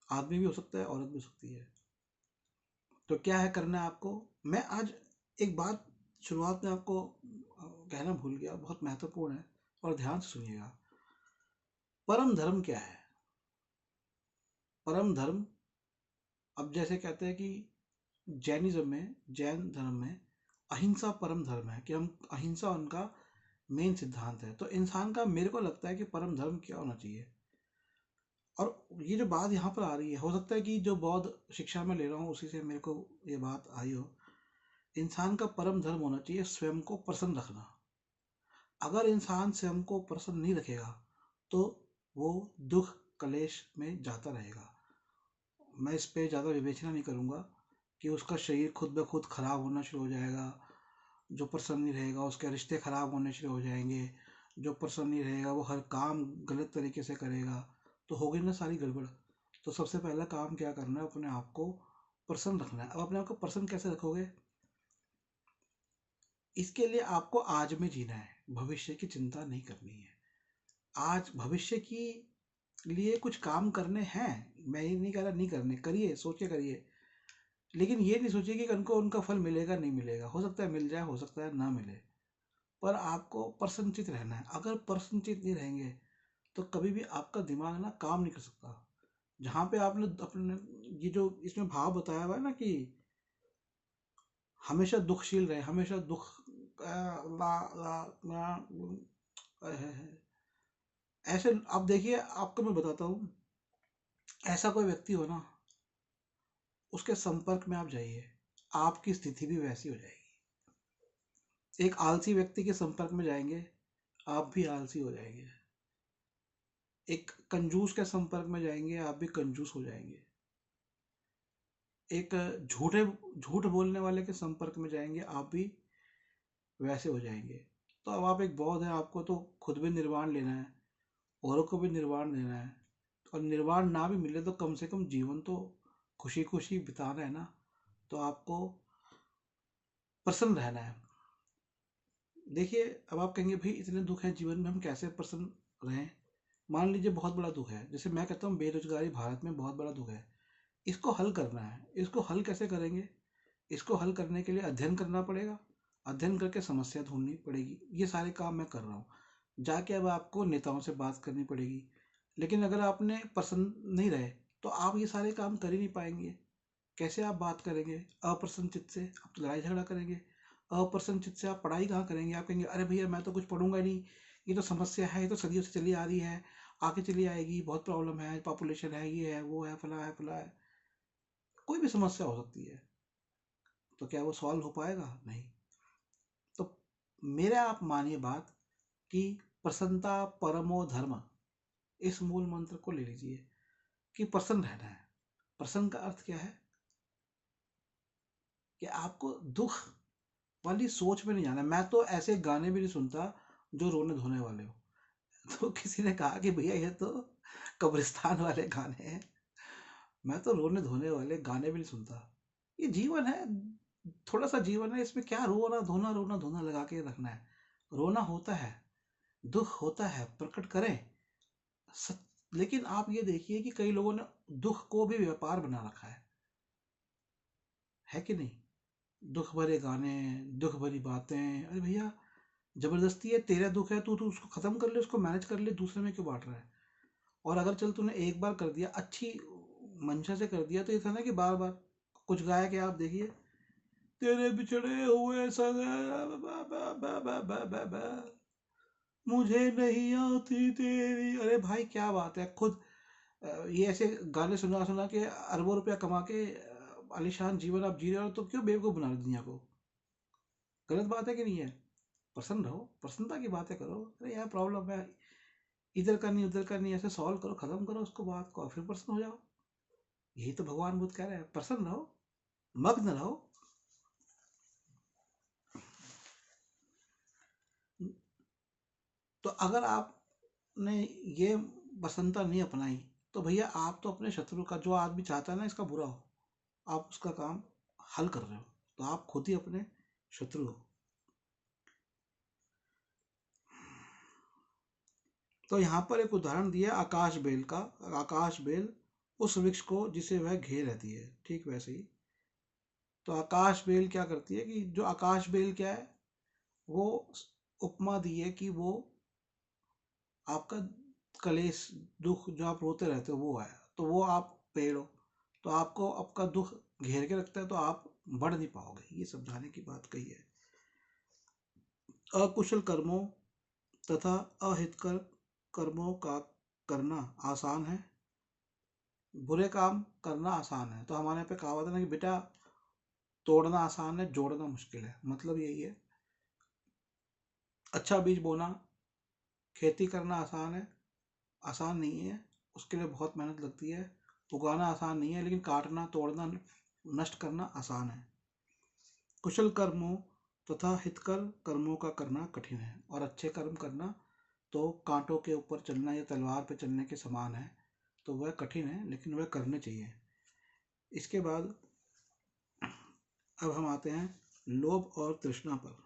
आदमी भी हो सकता है, औरत भी हो सकती है। तो क्या है करना है आपको। मैं आज एक बात शुरुआत में आपको कहना भूल गया, बहुत महत्वपूर्ण है, और ध्यान से सुनिएगा। परम धर्म क्या है। परम धर्म, अब जैसे कहते हैं कि जैनिज्म में, जैन धर्म में अहिंसा परम धर्म है, कि हम अहिंसा उनका मेन सिद्धांत है। तो इंसान का, मेरे को लगता है कि परम धर्म क्या होना चाहिए। और ये जो बात यहाँ पर आ रही है, हो सकता है कि जो बौद्ध शिक्षा में ले रहा हूँ उसी से मेरे को ये बात आई हो। इंसान का परम धर्म होना चाहिए स्वयं को प्रसन्न रखना। अगर इंसान स्वयं को प्रसन्न नहीं रखेगा तो वो दुख कलेश में जाता रहेगा। मैं इस पे ज़्यादा विवेचना नहीं करूँगा कि उसका शरीर खुद ब खुद खराब होना शुरू हो जाएगा। जो प्रसन्न नहीं रहेगा उसके रिश्ते खराब होने शुरू हो जाएंगे। जो प्रसन्न नहीं रहेगा वो हर काम गलत तरीके से करेगा, तो हो गई ना सारी गड़बड़। तो सबसे पहला काम क्या करना है, अपने आप को प्रसन्न रखना है। अब अपने आप को प्रसन्न कैसे रखोगे, इसके लिए आपको आज में जीना है, भविष्य की चिंता नहीं करनी है। आज भविष्य की लिए कुछ काम करने हैं, मैं ये नहीं कह रहा नहीं करने, करिए, सोच के करिए, लेकिन ये नहीं सोचिए कि उनको उनका फल मिलेगा नहीं मिलेगा। हो सकता है मिल जाए, हो सकता है ना मिले, पर आपको प्रसन्नचित रहना है। अगर प्रसन्नचित नहीं रहेंगे तो कभी भी आपका दिमाग ना काम नहीं कर सकता। जहाँ पे आपने अपने, ये जो इसमें भाव बताया हुआ है ना कि हमेशा दुखशील रहे, हमेशा दुख ला, ला, ला, ऐसे आप देखिए, आपको मैं बताता हूँ, ऐसा कोई व्यक्ति हो ना, उसके संपर्क में आप जाइए, आपकी स्थिति भी वैसी हो जाएगी। एक आलसी व्यक्ति के संपर्क में जाएंगे, आप भी आलसी हो जाएंगे। एक कंजूस के संपर्क में जाएंगे, आप भी कंजूस हो जाएंगे। एक झूठ बोलने वाले के संपर्क में जाएंगे, आप भी वैसे हो जाएंगे। तो अब आप एक बौद्ध हैं, आपको तो खुद भी निर्वाण लेना है, औरों को भी निर्वाण देना है। और निर्वाण ना भी मिले तो कम से कम जीवन तो खुशी खुशी बिताना है ना। तो आपको प्रसन्न रहना है। देखिए, अब आप कहेंगे भाई इतने दुख हैं जीवन में, हम कैसे प्रसन्न रहें। मान लीजिए बहुत बड़ा दुख है, जैसे मैं कहता हूँ बेरोजगारी भारत में बहुत बड़ा दुख है, इसको हल करना है। इसको हल कैसे करेंगे, इसको हल करने के लिए अध्ययन करना पड़ेगा, अध्ययन करके समस्या ढूंढनी पड़ेगी। ये सारे काम मैं कर रहा हूँ। जाके अब आपको नेताओं से बात करनी पड़ेगी। लेकिन अगर आपने पसंद नहीं रहे तो आप ये सारे काम कर ही नहीं पाएंगे। कैसे आप बात करेंगे अप्रसन्न चित्त से, आप तो लड़ाई झगड़ा करेंगे। अप्रसन्न चित्त से आप पढ़ाई कहाँ करेंगे, आप कहेंगे अरे भैया मैं तो कुछ पढ़ूंगा नहीं, ये तो समस्या है, ये तो सदियों से चली आ रही है, आगे चली आएगी, बहुत प्रॉब्लम है, पॉपुलेशन है, ये है, वो है, फला है, फला है। कोई भी समस्या हो सकती है, तो क्या वो सॉल्व हो पाएगा, नहीं। तो मेरा आप मानिए बात कि प्रसन्नता परमो धर्म, इस मूल मंत्र को ले लीजिए कि प्रसन्न रहना है। प्रसन्न का अर्थ क्या है कि आपको दुख वाली सोच में नहीं जाना। मैं तो ऐसे गाने भी नहीं सुनता जो रोने धोने वाले हो। तो किसी ने कहा कि भैया ये तो कब्रिस्तान वाले गाने हैं। मैं तो रोने धोने वाले गाने भी नहीं सुनता। ये जीवन है, थोड़ा सा जीवन है, इसमें क्या रोना धोना लगा के रखना है। रोना होता है, दुख होता है, प्रकट करें। सच, लेकिन आप ये देखिए कि कई लोगों ने दुख को भी व्यापार बना रखा है कि नहीं। दुख भरे गाने, दुख भरी बातें, अरे भैया जबरदस्ती है, तेरा दुख है, तू तू उसको खत्म कर ले, उसको मैनेज कर ले, दूसरे में क्यों बांट रहा है। और अगर चल तूने एक बार कर दिया, अच्छी मंशा से कर दिया, तो ये था ना कि बार बार कुछ गाया कि आप देखिए, तेरे बिछड़े हुए मुझे नहीं आती तेरी, अरे भाई क्या बात है। खुद ये ऐसे गाने सुना सुना के अरबों रुपया कमा के आलीशान जीवन आप जी रहे हो तो क्यों बेवकूफ बना रहे हो दुनिया को? गलत बात है कि नहीं है? प्रसन्न रहो, प्रसन्नता की बातें करो। अरे यार प्रॉब्लम है, इधर का नहीं उधर का नहीं, ऐसे सॉल्व करो, खत्म करो उसको, बात को, फिर प्रसन्न हो जाओ। यही तो भगवान बुद्ध कह रहे हैं, प्रसन्न रहो, मग्न रहो। तो अगर आपने ये प्रसन्नता नहीं अपनाई तो भैया आप तो अपने शत्रु का, जो आदमी चाहता है ना इसका बुरा हो, आप उसका काम हल कर रहे हो, तो आप खुद ही अपने शत्रु हो। तो यहाँ पर एक उदाहरण दिया आकाश बेल का। आकाश बेल उस वृक्ष को जिसे वह घेर रहती है, ठीक वैसे ही तो आकाश बेल क्या करती है कि जो आकाश बेल क्या है, वो उपमा दी है कि वो आपका कलेश, दुख जो आप रोते रहते हो वो है, तो वो आप पेड़ हो, तो आपको आपका दुख घेर के रखता है, तो आप बढ़ नहीं पाओगे, ये समझाने की बात कही है। अकुशल कर्मों तथा अहितकर कर्मों का करना आसान है, बुरे काम करना आसान है। तो हमारे यहाँ पे कहावत है ना कि बेटा तोड़ना आसान है, जोड़ना मुश्किल है। मतलब यही है, अच्छा बीज बोना, खेती करना आसान नहीं है, उसके लिए बहुत मेहनत लगती है। उगाना आसान नहीं है, लेकिन काटना, तोड़ना, नष्ट करना आसान है। कुशल कर्मों तथा हितकर कर्मों का करना कठिन है, और अच्छे कर्म करना तो कांटों के ऊपर चलना या तलवार पे चलने के समान है, तो वह कठिन है लेकिन वह करने चाहिए। इसके बाद अब हम आते हैं लोभ और तृष्णा पर।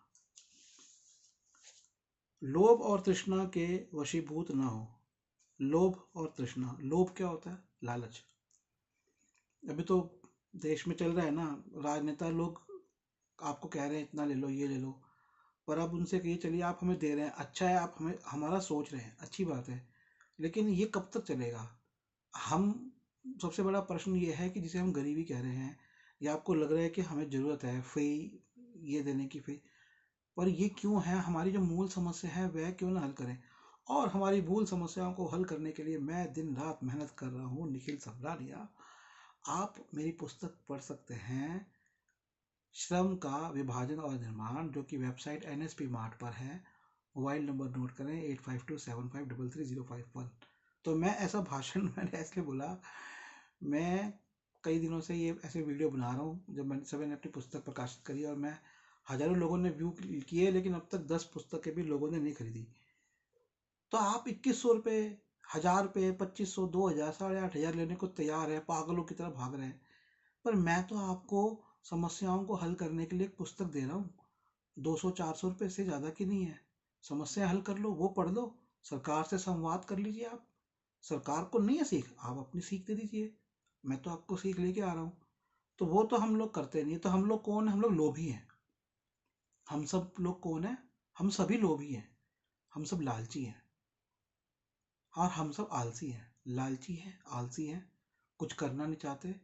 लोभ और तृष्णा के वशीभूत न हो। लोभ और तृष्णा, लोभ क्या होता है? लालच। अभी तो देश में चल रहा है ना, राजनेता लोग आपको कह रहे हैं इतना ले लो, ये ले लो, पर आप उनसे कहिए चलिए आप हमें दे रहे हैं, अच्छा है, आप हमें हमारा सोच रहे हैं, अच्छी बात है, लेकिन ये कब तक चलेगा? हम, सबसे बड़ा प्रश्न ये है कि जिसे हम गरीबी कह रहे हैं, या आपको लग रहा है कि हमें ज़रूरत है फ्री ये देने की, फ्री, पर ये क्यों है? हमारी जो मूल समस्या है वह क्यों ना हल करें? और हमारी मूल समस्याओं को हल करने के लिए मैं दिन रात मेहनत कर रहा हूँ, निखिल सबरानिया। आप मेरी पुस्तक पढ़ सकते हैं, श्रम का विभाजन और निर्माण, जो कि वेबसाइट NSP मार्ट पर है। मोबाइल नंबर नोट करें 8527533051। तो मैं ऐसा भाषण मैंने इसलिए बोला, मैं कई दिनों से ये ऐसे वीडियो बना रहा हूँ, जब मैंने मैंने अपनी पुस्तक प्रकाशित करी, और मैं हजारों लोगों ने व्यू किए, लेकिन अब तक 10 पुस्तकें भी लोगों ने नहीं खरीदी। तो आप 2100 रुपये, 1000 रुपये, 2500, 2000, 8500 लेने को तैयार है, पागलों की तरह भाग रहे हैं। पर मैं तो आपको समस्याओं को हल करने के लिए एक पुस्तक दे रहा हूँ, 200-400 रुपये से ज़्यादा की नहीं है। समस्या हल कर लो, वो पढ़ लो, सरकार से संवाद कर लीजिए। आप, सरकार को नहीं है सीख, आप अपनी सीख दे दीजिए, मैं तो आपको सीख लेके आ रहा हूँ। तो वो तो हम लोग करते नहीं, तो हम लोग कौन है? हम लोग लोभी हैं। हम सब लोग कौन है? हम सभी लोभी हैं, हम सब लालची हैं, और हम सब आलसी हैं। लालची हैं, आलसी हैं, कुछ करना नहीं चाहते,